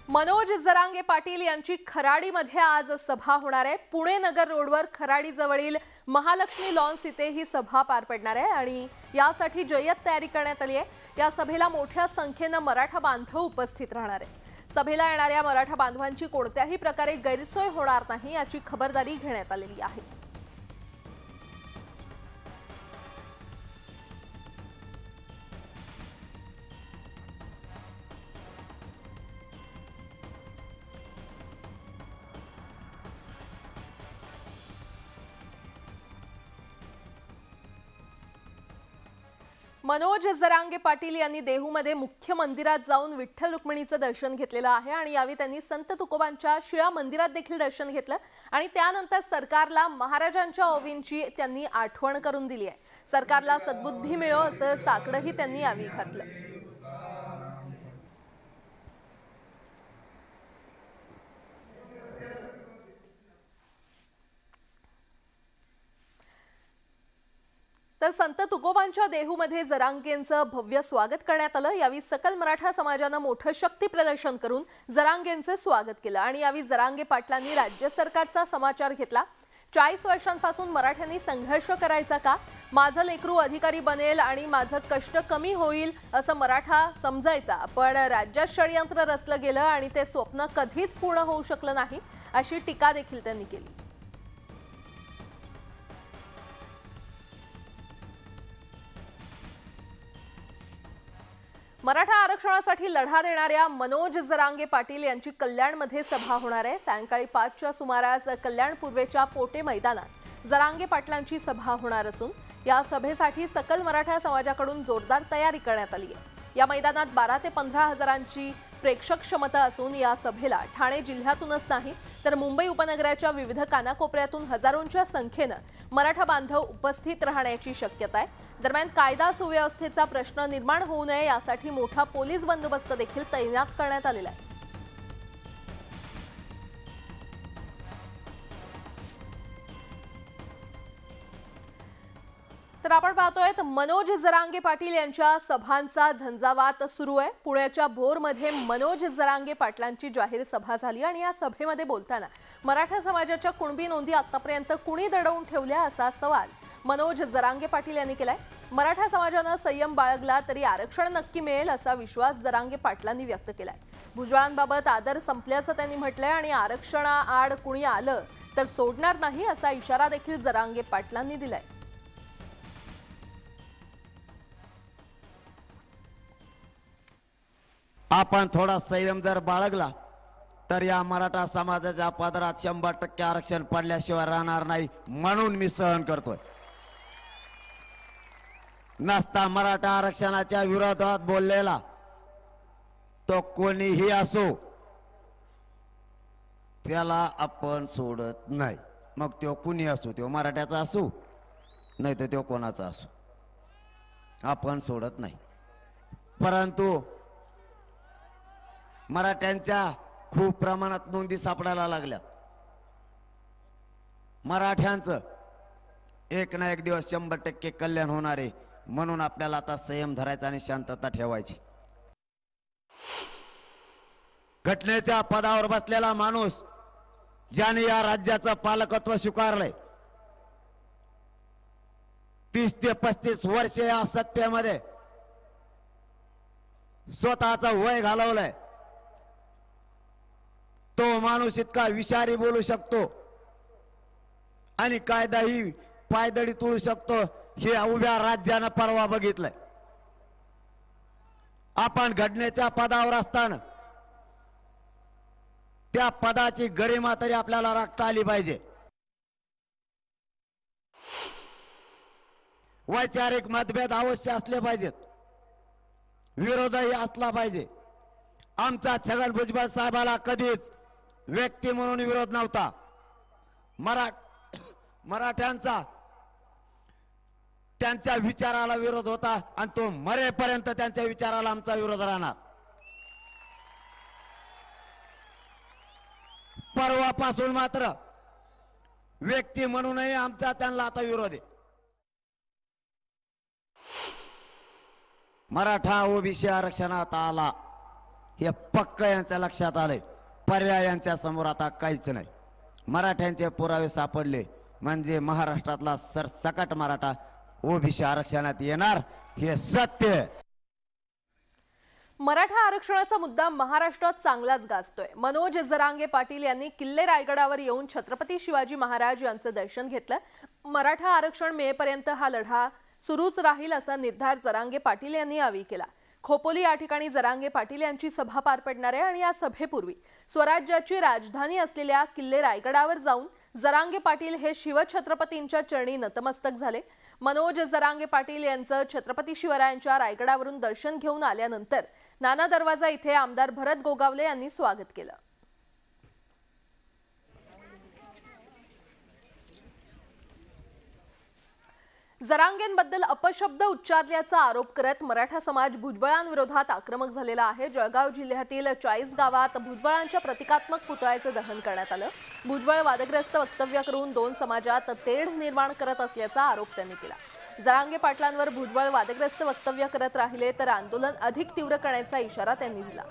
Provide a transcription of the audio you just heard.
मनोज जरांगे पाटील यांची खराडीमध्ये आज सभा होणार आहे। पुणे नगर रोडवर खराडी जवळील महालक्ष्मी लॉन्स इथे ही सभा पार पडणार आहे आणि यासाठी जय्यत तयारी करण्यात आली आहे। या सभेला मोठ्या संख्येने मराठा बांधव उपस्थित राहणार आहेत। सभेला येणाऱ्या मराठा बांधवांची कोणत्याही प्रकारे गैरसोय होणार नाही याची खबरदारी घेण्यात आलेली आहे। मनोज जरांगे पाटील यांनी देहूमध्ये मुख्य मंदिरात जाऊन विठ्ठल रुक्मिणीचं दर्शन घेतलेलं आहे आणि यावेळी त्यांनी संत तुकोबांच्या शिळा मंदिरात देखील दर्शन घेतलं आणि त्यानंतर सरकारला महाराजांच्या ओवींची त्यांनी आठवण करून दिली आहे। सरकारला सद्बुद्धी मिळो असं साकडंही त्यांनी यावेळी घातलं। तर संत तुकोबांच्या देहूमध्ये जरांगेंचं भव्य स्वागत करण्यात आलं। यावेळी सकल मराठा समाजाने मोठं शक्ती प्रदर्शन करून जरांगेंचे स्वागत केलं आणि यावेळी जरांगे पाटलांनी राज्य सरकारचा समाचार घेतला। 40 वर्षांपासून मराठ्यांनी संघर्ष करायचा का? माझं लेकरू अधिकारी बनेल आणि माझं कष्ट कमी होईल असं मराठा समजायचा, पण राज्यात षडयंत्र रचलं गेलं आणि ते स्वप्न कधीच पूर्ण होऊ शकलं नाही अशी टीका देखील त्यांनी केली। मराठा आरक्षणासाठी लढा देणाऱ्या मनोज जरांगे पाटील यांची कल्याणमध्ये सभा होणार आहे। सायंकाळी 5च्या सुमारास कल्याण पूर्वेच्या पोटे मैदानात जरांगे पाटलांची सभा होणार असून या सभेसाठी सकल मराठा समाजाकडून जोरदार तयारी करण्यात आली आहे। या मैदानात 12 ते 15 हजारांची प्रेक्षक क्षमता असून या सभेला ठाणे जिल्ह्यातूनच नाही तर मुंबई उपनगराच्या विविध कानाकोपऱ्यातून हजारोंच्या संख्येने मराठा बांधव उपस्थित राहण्याची शक्यता आहे। दरम्यान कायदा सुव्यवस्थेचा प्रश्न निर्माण होऊ नये यासाठी मोठा पोलीस बंदोबस्त देखील तैनात करण्यात आलेला आहे। तर आपण पाहतोय मनोज जरांगे पाटील यांच्या सभांचा झंझावात सुरू आहे। पुण्याच्या भोरमध्ये मनोज जरांगे पाटलांची जाहीर सभा झाली आणि या सभेमध्ये बोलताना मराठा समाजाच्या कुणबी नोंदी आतापर्यंत कुणी दडवून ठेवल्या असा सवाल मनोज जरांगे पाटील यांनी केलाय। मराठा समाजाने संयम बाळगला तरी आरक्षण नक्की मिळेल असा विश्वास जरांगे पाटलांनी व्यक्त केलाय। भुजबळांबाबत आदर संपल्याचं त्यांनी म्हटलंय आणि आरक्षणाआड कुणी आलं तर सोडणार नाही असा इशारा देखील जरांगे पाटलांनी दिलाय। आपण थोडा संयम जर बाळगला तर या मराठा समाजाच्या पदरात 100% आरक्षण पडल्याशिवाय राहणार नाही, म्हणून मी सहन करतोय। नसता मराठा आरक्षणाच्या विरोधात बोललेला तो कोणीही असो त्याला आपण सोडत नाही। मग तो कुणी असो, तो मराठ्याचा असो नाही तर तो कोणाचा असो, आपण सोडत नाही। परंतु मराठ्यांच्या खूप प्रमाणात नोंदी सापडायला लागल्या। मराठ्यांचं एक ना एक दिवस 100% कल्याण होणार आहे, म्हणून आपल्याला आता संयम धरायचा आणि शांतता ठेवायची। घटनेच्या पदावर बसलेला माणूस ज्याने या राज्याचं पालकत्व स्वीकारलंय, 30 ते 35 वर्षे या सत्तेमध्ये स्वतःचं वय घालवलंय, तो माणूस इतका विषारी बोलू शकतो आणि कायदाही पायदळी तुळू शकतो हे उभ्या राज्यानं परवा बघितलंय। आपण घटनेच्या पदावर असताना त्या पदाची गरिमा तरी आपल्याला राखता आली पाहिजे। वैचारिक मतभेद अवश्य असले पाहिजेत, विरोधही असला पाहिजे। आमचा छगन भुजबळ साहेबाला कधीच व्यक्ती म्हणून विरोध नव्हता। मराठ्यांचा त्यांच्या विचाराला विरोध होता आणि तो मरेपर्यंत त्यांच्या विचाराला आमचा विरोध राहणार। परवापासून मात्र व्यक्ती म्हणूनही आमचा त्यांना आता विरोध आहे। मराठा ओबीसी आरक्षणात आला हे पक्क यांच्या लक्षात आलंय. पर्याय यांच्या समोर आता काहीच नाही. मराठ्यांचे पुरावे सापडले म्हणजे महाराष्ट्रातला सरसकट मराठा ओबीसी आरक्षणात येणार हे सत्य. मराठा आरक्षणाचा मुद्दा महाराष्ट्रात चांगलाच गाजतोय. मनोज जरांगे पाटील यांनी किल्ले रायगडावर येऊन छत्रपती शिवाजी महाराज यांचं दर्शन घेतलं. मराठा आरक्षण मिळेपर्यंत हा लढा सुरूच राहील असा निर्धार जरांगे पाटील यांनी यावेळी केला. खोपोली या ठिकाणी जरांगे पाटील यांची सभा पार पडणार आहे आणि या सभेपूर्वी स्वराज्याची राजधानी असलेल्या किल्ले रायगडावर जाऊन जरांगे पाटील हे शिवछत्रपतींच्या चरणी नतमस्तक झाले. मनोज जरांगे पाटील यांचं छत्रपती शिवरायांच्या रायगडावरून दर्शन घेऊन आल्यानंतर नाना दरवाजा इथे आमदार भरत गोगावले यांनी स्वागत केलं. जरांगेंबद्दल अपशब्द उच्चारल्याचा आरोप करत मराठा समाज भुजबळांविरोधात आक्रमक झालेला आहे. जळगाव जिल्ह्यातील 40 गावात भुजबळांच्या प्रतिकात्मक पुतळ्याचं दहन करण्यात आलं. भुजबळ वादग्रस्त वक्तव्य करून दोन समाजात तेढ निर्माण करत असल्याचा आरोप त्यांनी केला. जरांगे पाटलांवर भुजबळ वादग्रस्त वक्तव्य करत राहिले तर आंदोलन अधिक तीव्र करण्याचा इशारा त्यांनी दिला.